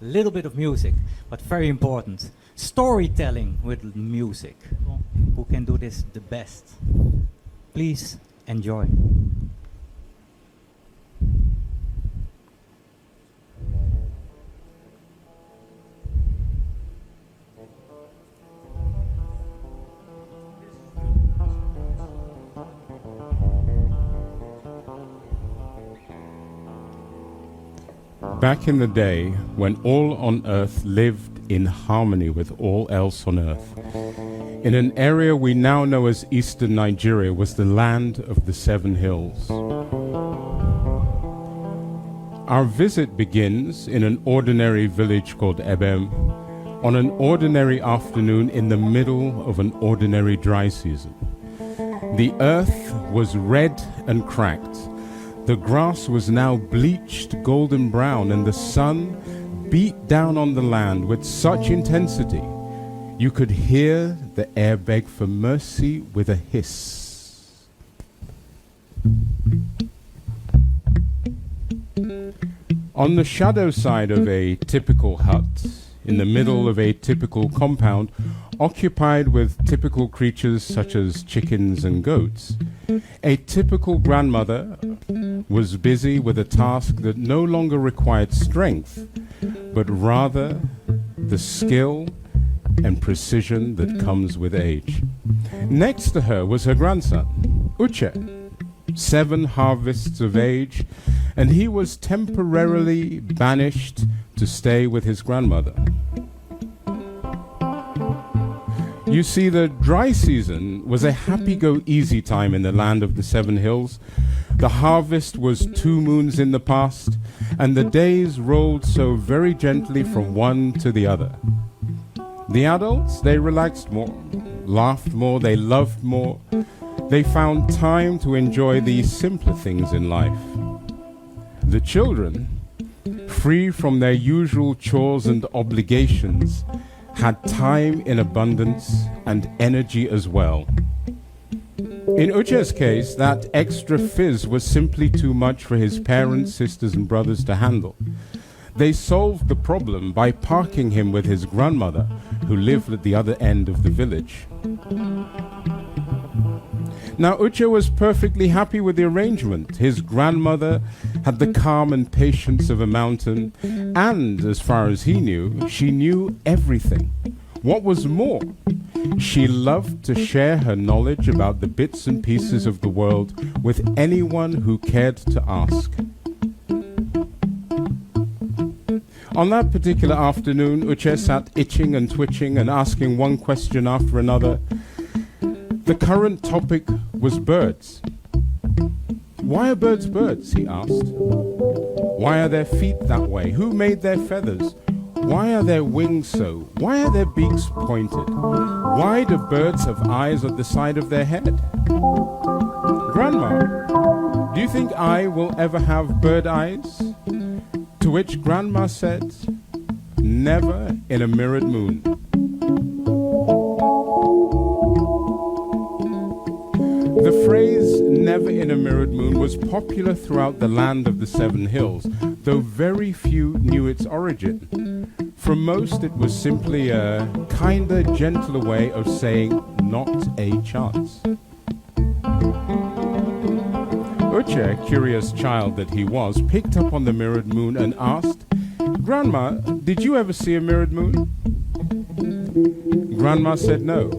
A little bit of music, but very important. Storytelling with music. Who can do this the best? Please enjoy. Back in the day when all on earth lived in harmony with all else on earth, in an area we now know as Eastern Nigeria was the land of the Seven Hills. Our visit begins in an ordinary village called Ebem on an ordinary afternoon in the middle of an ordinary dry season. The earth was red and cracked. The grass was now bleached golden brown, and the sun beat down on the land with such intensity you could hear the air beg for mercy with a hiss. On the shadow side of a typical hut, in the middle of a typical compound, occupied with typical creatures such as chickens and goats, a typical grandmother was busy with a task that no longer required strength, but rather the skill and precision that comes with age. Next to her was her grandson, Uche, 7 harvests of age, and he was temporarily banished to stay with his grandmother. You see, the dry season was a happy-go-easy time in the land of the Seven Hills. The harvest was 2 moons in the past, and the days rolled so very gently from one to the other. The adults, they relaxed more, laughed more, they loved more. They found time to enjoy the simpler things in life. The children, free from their usual chores and obligations, had time in abundance and energy as well. In Uche's case, that extra fizz was simply too much for his parents, sisters and brothers to handle. They solved the problem by parking him with his grandmother, who lived at the other end of the village. Now, Uche was perfectly happy with the arrangement. His grandmother had the calm and patience of a mountain, and as far as he knew, she knew everything. What was more, she loved to share her knowledge about the bits and pieces of the world with anyone who cared to ask. On that particular afternoon, Uche sat itching and twitching and asking one question after another. The current topic was birds. Why are birds birds, he asked. Why are their feet that way? Who made their feathers? Why are their wings so? Why are their beaks pointed? Why do birds have eyes at the side of their head? Grandma, do you think I will ever have bird eyes? To which Grandma said, never in a mirrored moon. The phrase never in a mirrored moon was popular throughout the land of the Seven Hills, though very few knew its origin. For most, it was simply a kinder, gentler way of saying not a chance. Uche, curious child that he was, picked up on the mirrored moon and asked, Grandma, did you ever see a mirrored moon? Grandma said no.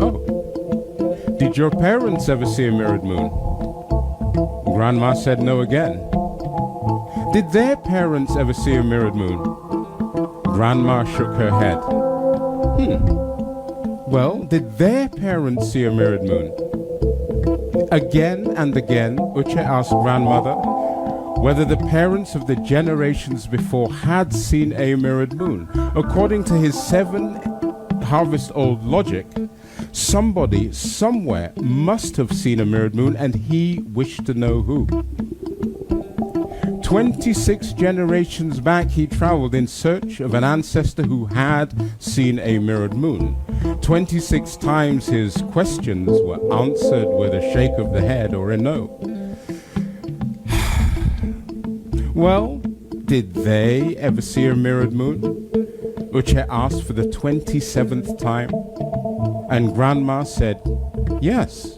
Oh. Did your parents ever see a mirrored moon? Grandma said no again. Did their parents ever see a mirrored moon? Grandma shook her head. Well, did their parents see a mirrored moon? Again and again, Uche asked Grandmother whether the parents of the generations before had seen a mirrored moon. According to his 7-harvest-old logic, somebody, somewhere, must have seen a mirrored moon, and he wished to know who. 26 generations back, he traveled in search of an ancestor who had seen a mirrored moon. 26 times his questions were answered with a shake of the head or a no. Well, Did they ever see a mirrored moon? Uche asked for the 27th time, and Grandma said, yes.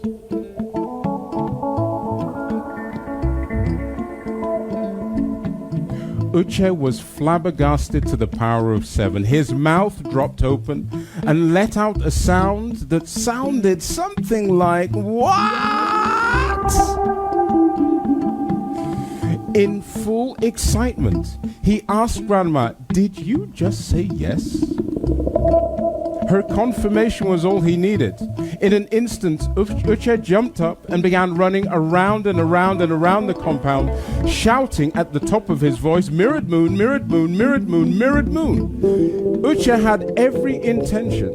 Uche was flabbergasted to the power of 7. His mouth dropped open and let out a sound that sounded something like, what? In full excitement, he asked Grandma, did you just say yes? Her confirmation was all he needed. In an instant, Uche jumped up and began running around and around and around the compound, shouting at the top of his voice, mirrored moon, mirrored moon, mirrored moon, mirrored moon. Uche had every intention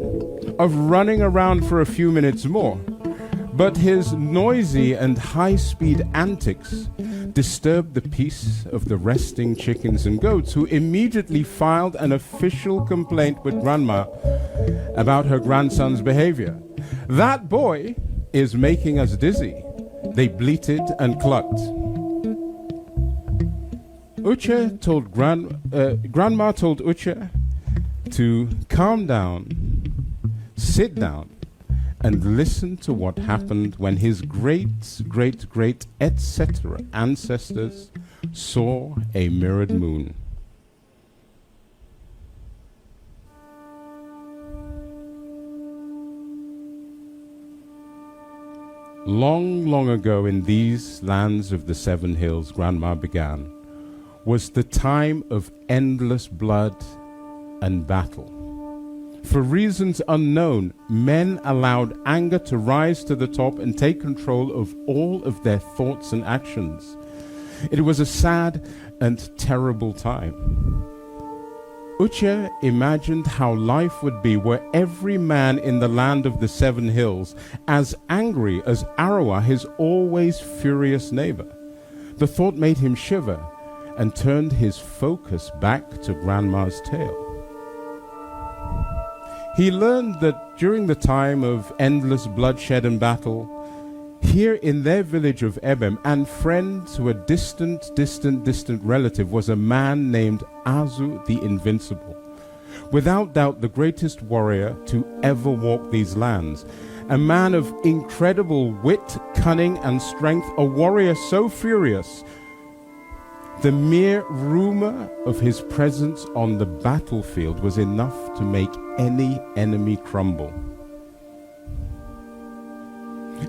of running around for a few minutes more, but his noisy and high-speed antics disturbed the peace of the resting chickens and goats, who immediately filed an official complaint with Grandma about her grandson's behavior. That boy is making us dizzy, they bleated and clucked. Grandma told Uche to calm down, sit down, and listen to what happened when his great, etc. ancestors saw a mirrored moon. Long, long ago in these lands of the 7 hills, Grandma began, was the time of endless blood and battle. For reasons unknown, men allowed anger to rise to the top and take control of all of their thoughts and actions. It was a sad and terrible time. Uche imagined how life would be were every man in the land of the 7 hills as angry as Arawa, his always furious neighbor. The thought made him shiver and turned his focus back to Grandma's tale. He learned that during the time of endless bloodshed and battle, here in their village of Ebem, and friend to a distant relative, was a man named Azu the Invincible. Without doubt the greatest warrior to ever walk these lands. A man of incredible wit, cunning, and strength, a warrior so furious, the mere rumor of his presence on the battlefield was enough to make any enemy crumble.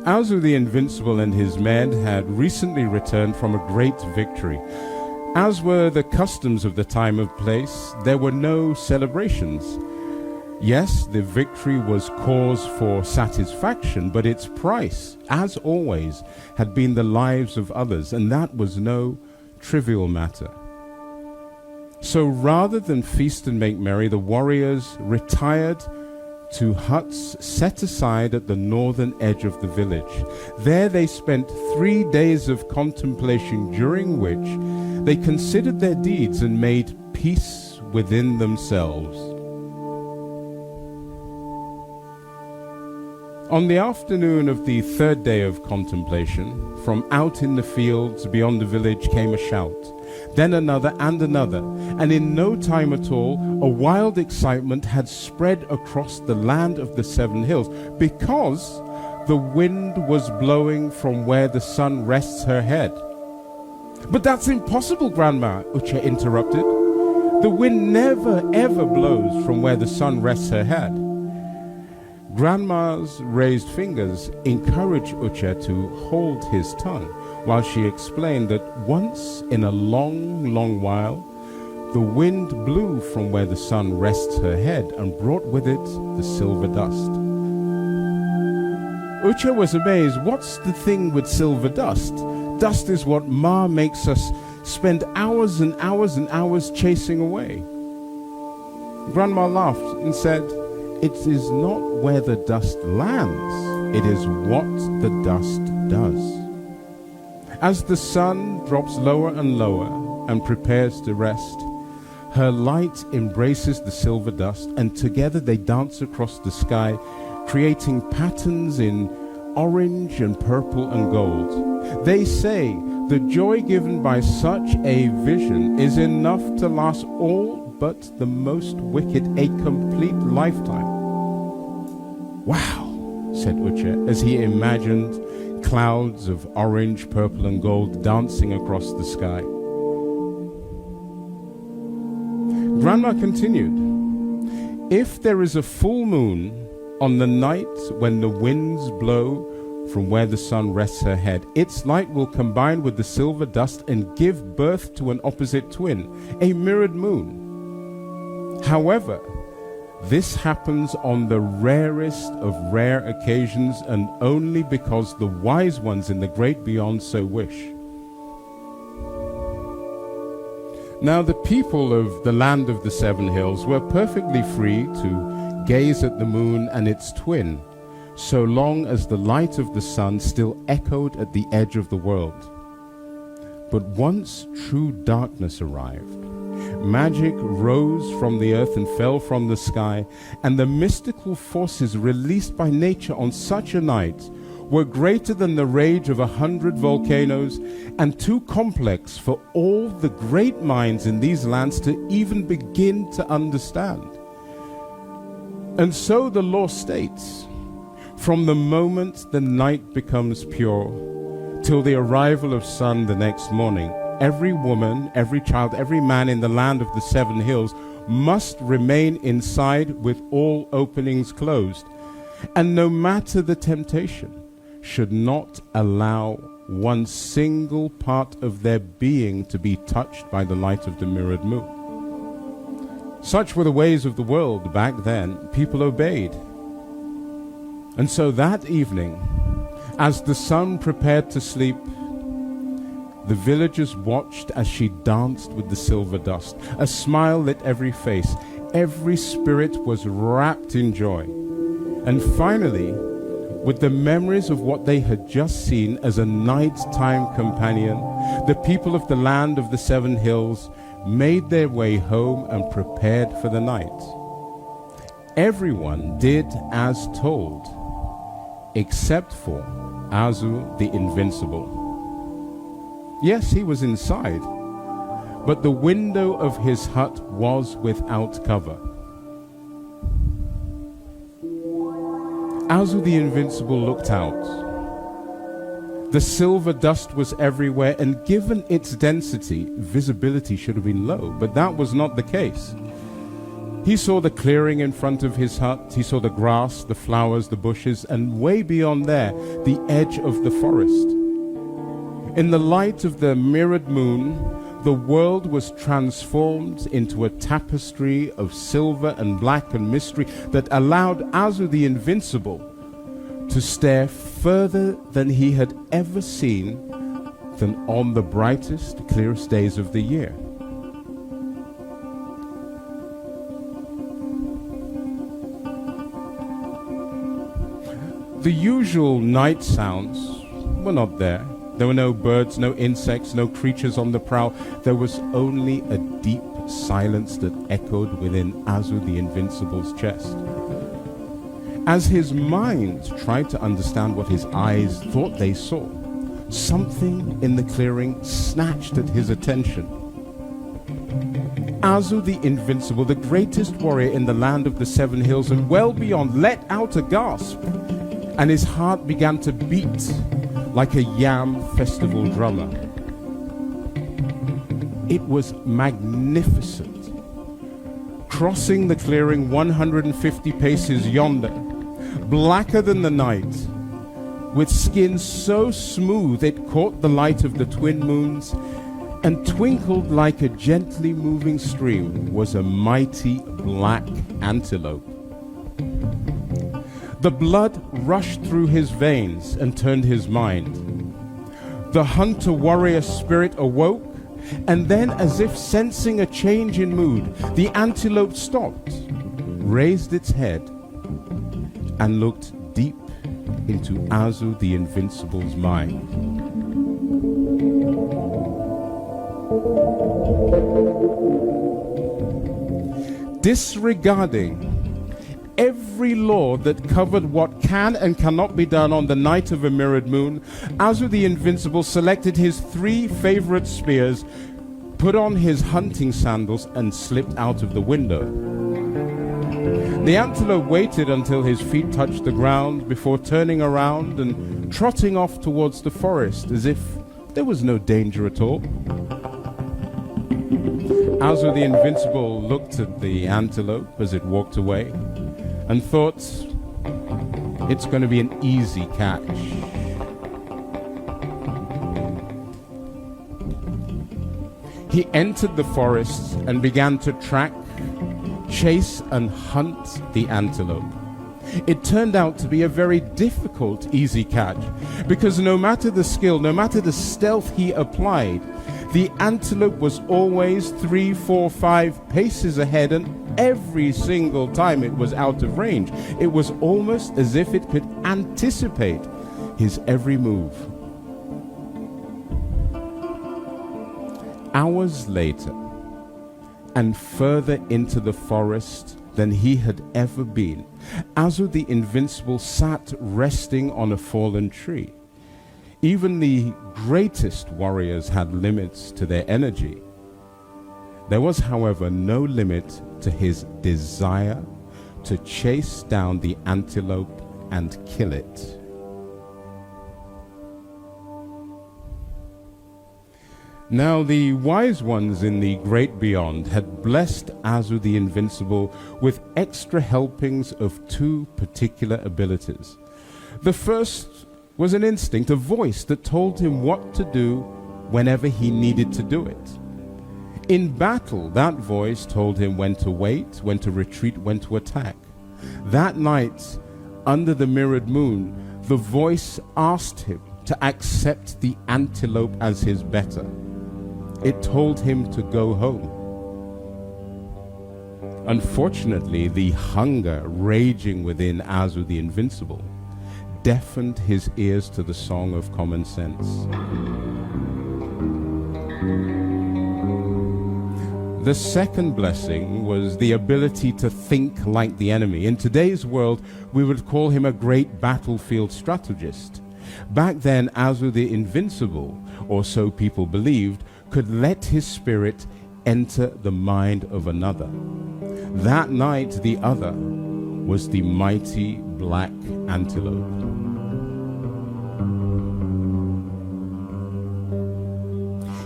Azu the Invincible and his men had recently returned from a great victory. As were the customs of the time and place, there were no celebrations. Yes, the victory was cause for satisfaction, but its price, as always, had been the lives of others, and that was no trivial matter. So rather than feast and make merry, the warriors retired to huts set aside at the northern edge of the village. There they spent 3 days of contemplation, during which they considered their deeds and made peace within themselves. On the afternoon of the 3rd day of contemplation, from out in the fields beyond the village came a shout, then another and another, and in no time at all, a wild excitement had spread across the land of the 7 hills, because the wind was blowing from where the sun rests her head. But that's impossible, Grandma, Uche interrupted. The wind never ever blows from where the sun rests her head. Grandma's raised fingers encouraged Uche to hold his tongue, while she explained that once in a long while, the wind blew from where the sun rests her head and brought with it the silver dust. Uche was amazed. What's the thing with silver dust? Dust is what Ma makes us spend hours and hours and hours chasing away. Grandma laughed and said, "It is not where the dust lands, it is what the dust does." As the sun drops lower and lower and prepares to rest, her light embraces the silver dust, and together they dance across the sky, creating patterns in orange and purple and gold. They say the joy given by such a vision is enough to last all but the most wicked a complete lifetime. Wow, said Uche, as he imagined clouds of orange, purple, and gold dancing across the sky. Grandma continued, if there is a full moon on the night when the winds blow from where the sun rests her head, its light will combine with the silver dust and give birth to an opposite twin, a mirrored moon. However, this happens on the rarest of rare occasions and only because the wise ones in the great beyond so wish. Now the people of the land of the seven hills were perfectly free to gaze at the moon and its twin, so long as the light of the sun still echoed at the edge of the world. But once true darkness arrived, magic rose from the earth and fell from the sky, and the mystical forces released by nature on such a night were greater than the rage of 100 volcanoes and too complex for all the great minds in these lands to even begin to understand. And so the law states, from the moment the night becomes pure till the arrival of sun the next morning, every woman, every child, every man in the land of the seven hills must remain inside with all openings closed, and no matter the temptation, should not allow one single part of their being to be touched by the light of the mirrored moon. Such were the ways of the world back then. People obeyed. And so that evening, as the sun prepared to sleep, the villagers watched as she danced with the silver dust. A smile lit every face. Every spirit was wrapped in joy. And finally, with the memories of what they had just seen as a nighttime companion, the people of the land of the seven hills made their way home and prepared for the night. Everyone did as told, except for Azu the Invincible. Yes, he was inside, but the window of his hut was without cover. Azu the Invincible looked out. The silver dust was everywhere, and given its density, visibility should have been low, but that was not the case. He saw the clearing in front of his hut, he saw the grass, the flowers, the bushes, and way beyond there, the edge of the forest. In the light of the mirrored moon, the world was transformed into a tapestry of silver and black and mystery that allowed Azu the Invincible to stare further than he had ever seen than on the brightest, clearest days of the year. The usual night sounds were not there. There were no birds, no insects, no creatures on the prowl. There was only a deep silence that echoed within Azu the Invincible's chest. As his mind tried to understand what his eyes thought they saw, something in the clearing snatched at his attention. Azu the Invincible, the greatest warrior in the land of the seven hills and well beyond, let out a gasp, and his heart began to beat like a yam festival drummer. It was magnificent. Crossing the clearing 150 paces yonder, blacker than the night, with skin so smooth it caught the light of the twin moons and twinkled like a gently moving stream, was a mighty black antelope. The blood rushed through his veins and turned his mind. The hunter-warrior spirit awoke, and then, as if sensing a change in mood, the antelope stopped, raised its head, and looked deep into Azu the Invincible's mind. Disregarding every law that covered what can and cannot be done on the night of a mirrored moon, Azu the Invincible selected his 3 favorite spears, put on his hunting sandals, and slipped out of the window. The antelope waited until his feet touched the ground before turning around and trotting off towards the forest as if there was no danger at all. Azu the Invincible looked at the antelope as it walked away and thought, it's going to be an easy catch. He entered the forest and began to track, chase, and hunt the antelope. It turned out to be a very difficult easy catch, because no matter the skill, no matter the stealth he applied, the antelope was always 3, 4, 5 paces ahead, and every single time it was out of range. It was almost as if it could anticipate his every move. Hours later, and further into the forest than he had ever been, Azu the Invincible sat resting on a fallen tree. Even the greatest warriors had limits to their energy. There was, however, no limit to his desire to chase down the antelope and kill it. Now the wise ones in the great beyond had blessed Azu the Invincible with extra helpings of 2 particular abilities. The first was an instinct, a voice that told him what to do whenever he needed to do it. In battle, that voice told him when to wait, when to retreat, when to attack. That night, under the mirrored moon, the voice asked him to accept the antelope as his better. It told him to go home. Unfortunately, the hunger raging within Azu the Invincible deafened his ears to the song of common sense. The second blessing was the ability to think like the enemy. In today's world, we would call him a great battlefield strategist. Back then, Azu the Invincible, or so people believed, could let his spirit enter the mind of another. That night, the other was the mighty black antelope.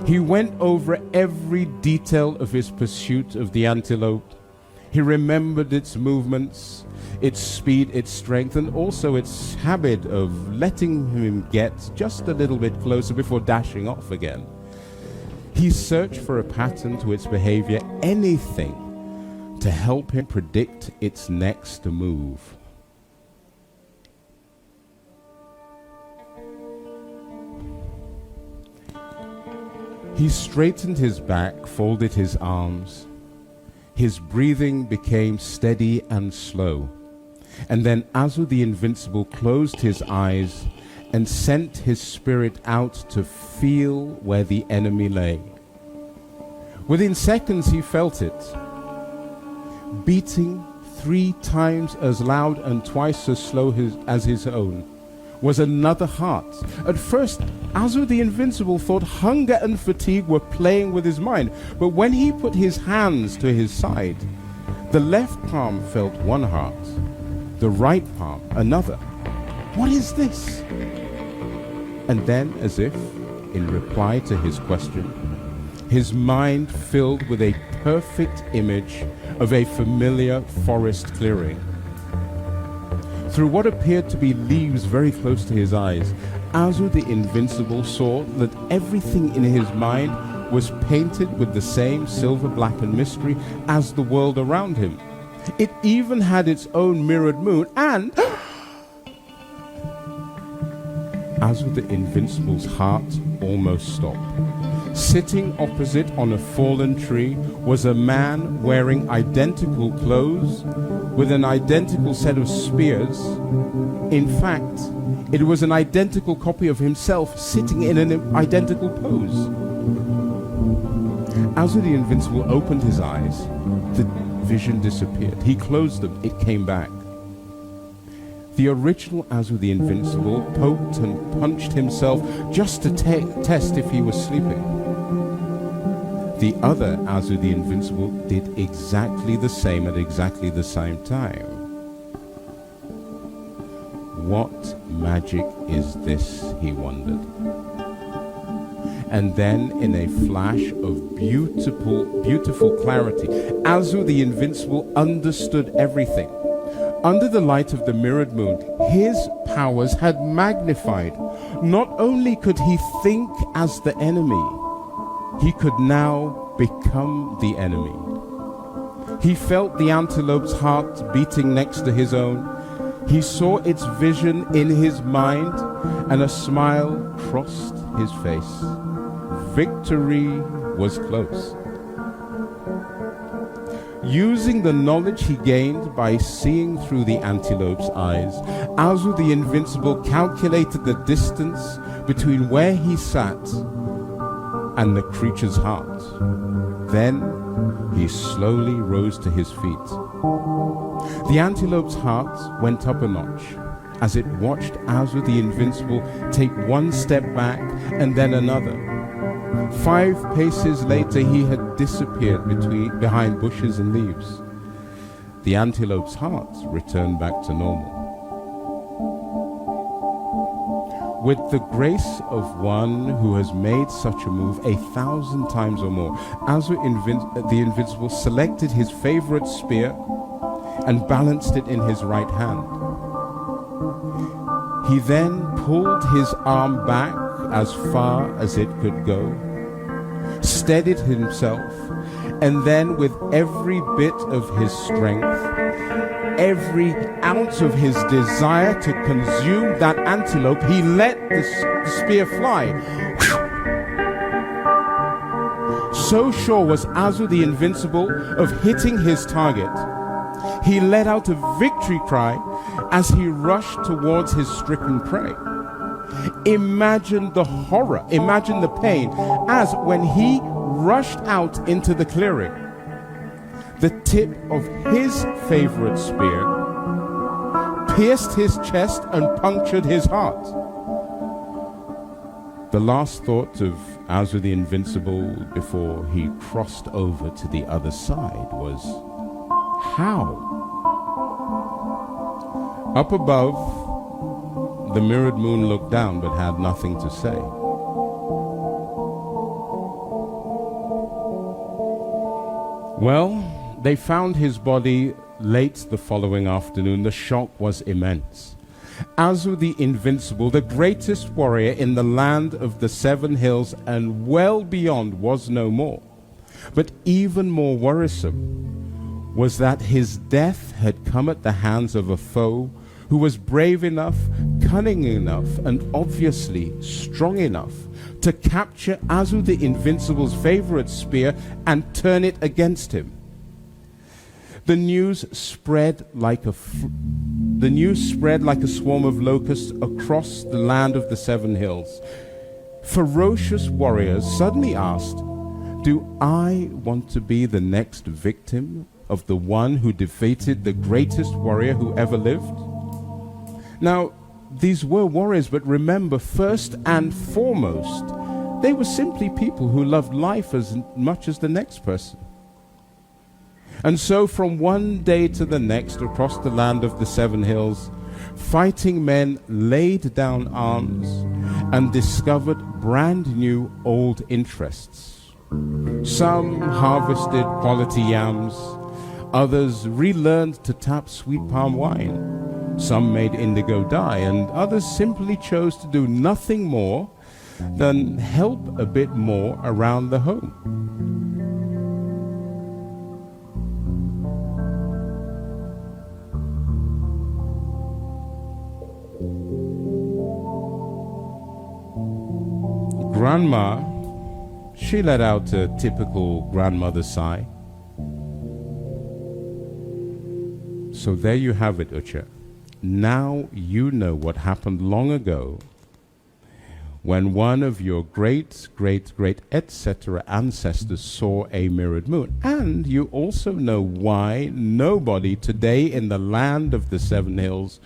He went over every detail of his pursuit of the antelope. He remembered its movements, its speed, its strength, and also its habit of letting him get just a little bit closer before dashing off again. He searched for a pattern to its behavior, anything to help him predict its next move. He straightened his back, folded his arms. His breathing became steady and slow. And then Azu the Invincible closed his eyes and sent his spirit out to feel where the enemy lay. Within seconds he felt it, beating 3 times as loud and twice as slow as his own, was another heart. At first, Azu the Invincible thought hunger and fatigue were playing with his mind, but when he put his hands to his side, the left palm felt 1 heart, the right palm another. What is this? And then, as if in reply to his question, his mind filled with a perfect image of a familiar forest clearing. Through what appeared to be leaves very close to his eyes, Azu the Invincible saw that everything in his mind was painted with the same silver, black, and mystery as the world around him. It even had its own mirrored moon, and Azu the Invincible's heart almost stopped. Sitting opposite on a fallen tree was a man wearing identical clothes with an identical set of spears. In fact, it was an identical copy of himself sitting in an identical pose. Azu the Invincible opened his eyes. The vision disappeared. He closed them. It came back. The original Azu the Invincible poked and punched himself just to test if he was sleeping. The other Azu the Invincible did exactly the same at exactly the same time. What magic is this, he wondered. And then, in a flash of beautiful clarity, Azu the Invincible understood everything. Under the light of the mirrored moon, his powers had magnified. Not only could he think as the enemy, he could now become the enemy. He felt the antelope's heart beating next to his own. He saw its vision in his mind, and a smile crossed his face. Victory was close. Using the knowledge he gained by seeing through the antelope's eyes, Azu the Invincible calculated the distance between where he sat and the creature's heart. Then he slowly rose to his feet. The antelope's heart went up a notch as it watched Azu the Invincible take one step back and then another. 5 paces later, he had disappeared behind bushes and leaves. The antelope's heart returned back to normal. With the grace of one who has made such a move 1,000 times or more, Azu the Invincible selected his favorite spear and balanced it in his right hand. He then pulled his arm back as far as it could go, steadied himself, and then with every bit of his strength, every ounce of his desire to consume that antelope, he let the spear fly. So sure was Azu the Invincible of hitting his target, he let out a victory cry as he rushed towards his stricken prey. Imagine the horror, imagine the pain, as when he rushed out into the clearing, the tip of his favorite spear pierced his chest and punctured his heart. The last thought of Azu the Invincible before he crossed over to the other side was, how? Up above, the mirrored moon looked down but had nothing to say. Well, they found his body late the following afternoon. The shock was immense. Azu the Invincible, the greatest warrior in the land of the 7 hills and well beyond, was no more. But even more worrisome was that his death had come at the hands of a foe who was brave enough, cunning enough, and obviously strong enough to capture Azu the Invincible's favorite spear and turn it against him. The news spread like a swarm of locusts across the land of the 7 hills. Ferocious warriors suddenly asked, "Do I want to be the next victim of the one who defeated the greatest warrior who ever lived?" Now, these were warriors, but remember, first and foremost, they were simply people who loved life as much as the next person. And so from one day to the next, across the land of the 7 hills, fighting men laid down arms and discovered brand new old interests. Some harvested quality yams, others relearned to tap sweet palm wine. Some made indigo dye, and others simply chose to do nothing more than help a bit more around the home. Grandma, she let out a typical grandmother sigh. So there you have it, Uche. Now you know what happened long ago when one of your great, great, great, etc. ancestors saw a mirrored moon. And you also know why nobody today in the land of the Seven Hills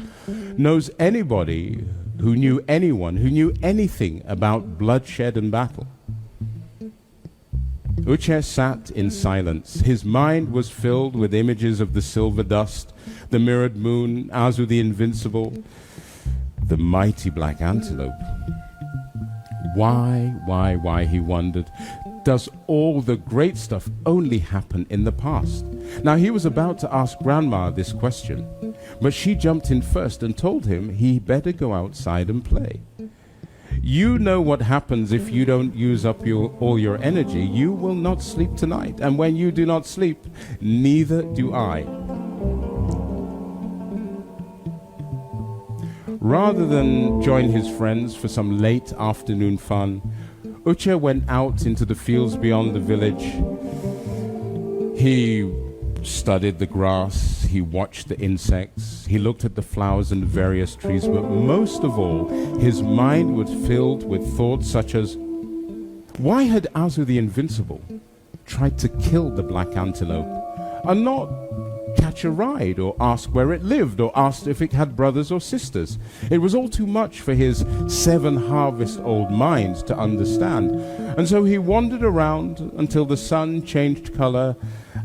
knows anybody who knew anyone, who knew anything about bloodshed and battle. Uche sat in silence. His mind was filled with images of the silver dust, the mirrored moon, Azu the Invincible, the mighty black antelope. Why, he wondered, does all the great stuff only happen in the past? Now he was about to ask Grandma this question, but she jumped in first and told him he better go outside and play. You know what happens if you don't use up all your energy. You will not sleep tonight, and when you do not sleep, neither do I. Rather than join his friends for some late afternoon fun, Uche went out into the fields beyond the village. He studied the grass, he watched the insects, he looked at the flowers and the various trees, but most of all, his mind was filled with thoughts such as, why had Azu the Invincible tried to kill the black antelope and not catch a ride or ask where it lived or asked if it had brothers or sisters? It was all too much for his 7-harvest-old mind to understand, and so he wandered around until the sun changed color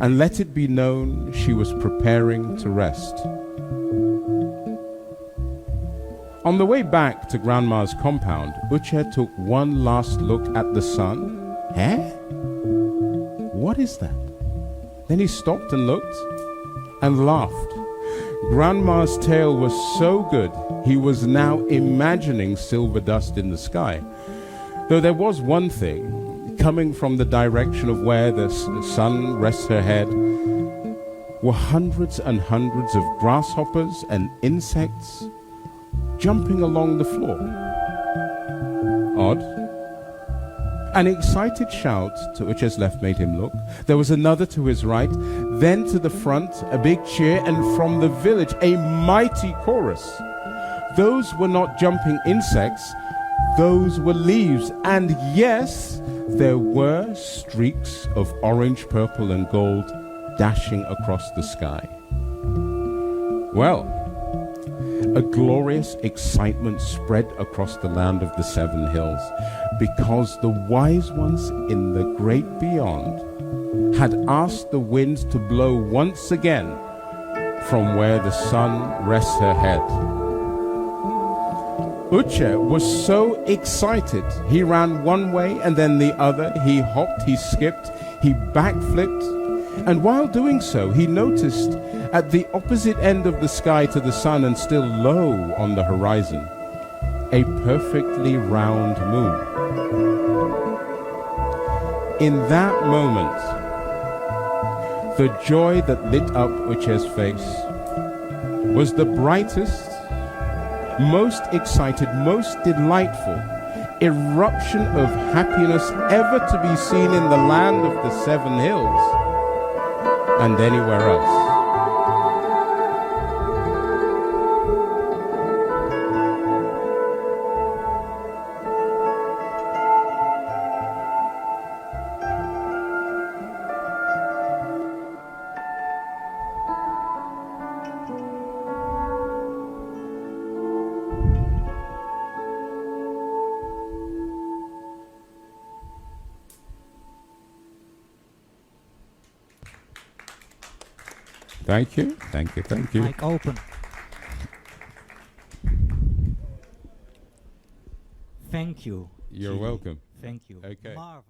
and let it be known she was preparing to rest. On the way back to Grandma's compound, Uche took one last look at the sun. Eh? What is that? Then he stopped and looked and laughed. Grandma's tale was so good, he was now imagining silver dust in the sky. Though there was one thing, coming from the direction of where the sun rests her head, were hundreds and hundreds of grasshoppers and insects jumping along the floor. Odd. An excited shout to Uche's left made him look. There was another to his right. Then to the front, a big cheer, and from the village, a mighty chorus. Those were not jumping insects, those were leaves. And yes, there were streaks of orange, purple, and gold dashing across the sky. Well, a glorious excitement spread across the land of the Seven Hills, because the wise ones in the great beyond had asked the wind to blow once again from where the sun rests her head. Uche was so excited, he ran one way and then the other. He hopped, he skipped, he backflipped, and while doing so, he noticed at the opposite end of the sky to the sun and still low on the horizon, a perfectly round moon. In that moment, the joy that lit up Uche's face was the brightest, most excited, most delightful eruption of happiness ever to be seen in the land of the Seven Hills and anywhere else. Thank you, thank you, thank you. Mic open. Thank you. You're Chidi. welcome. Thank you. Okay. Marvelous.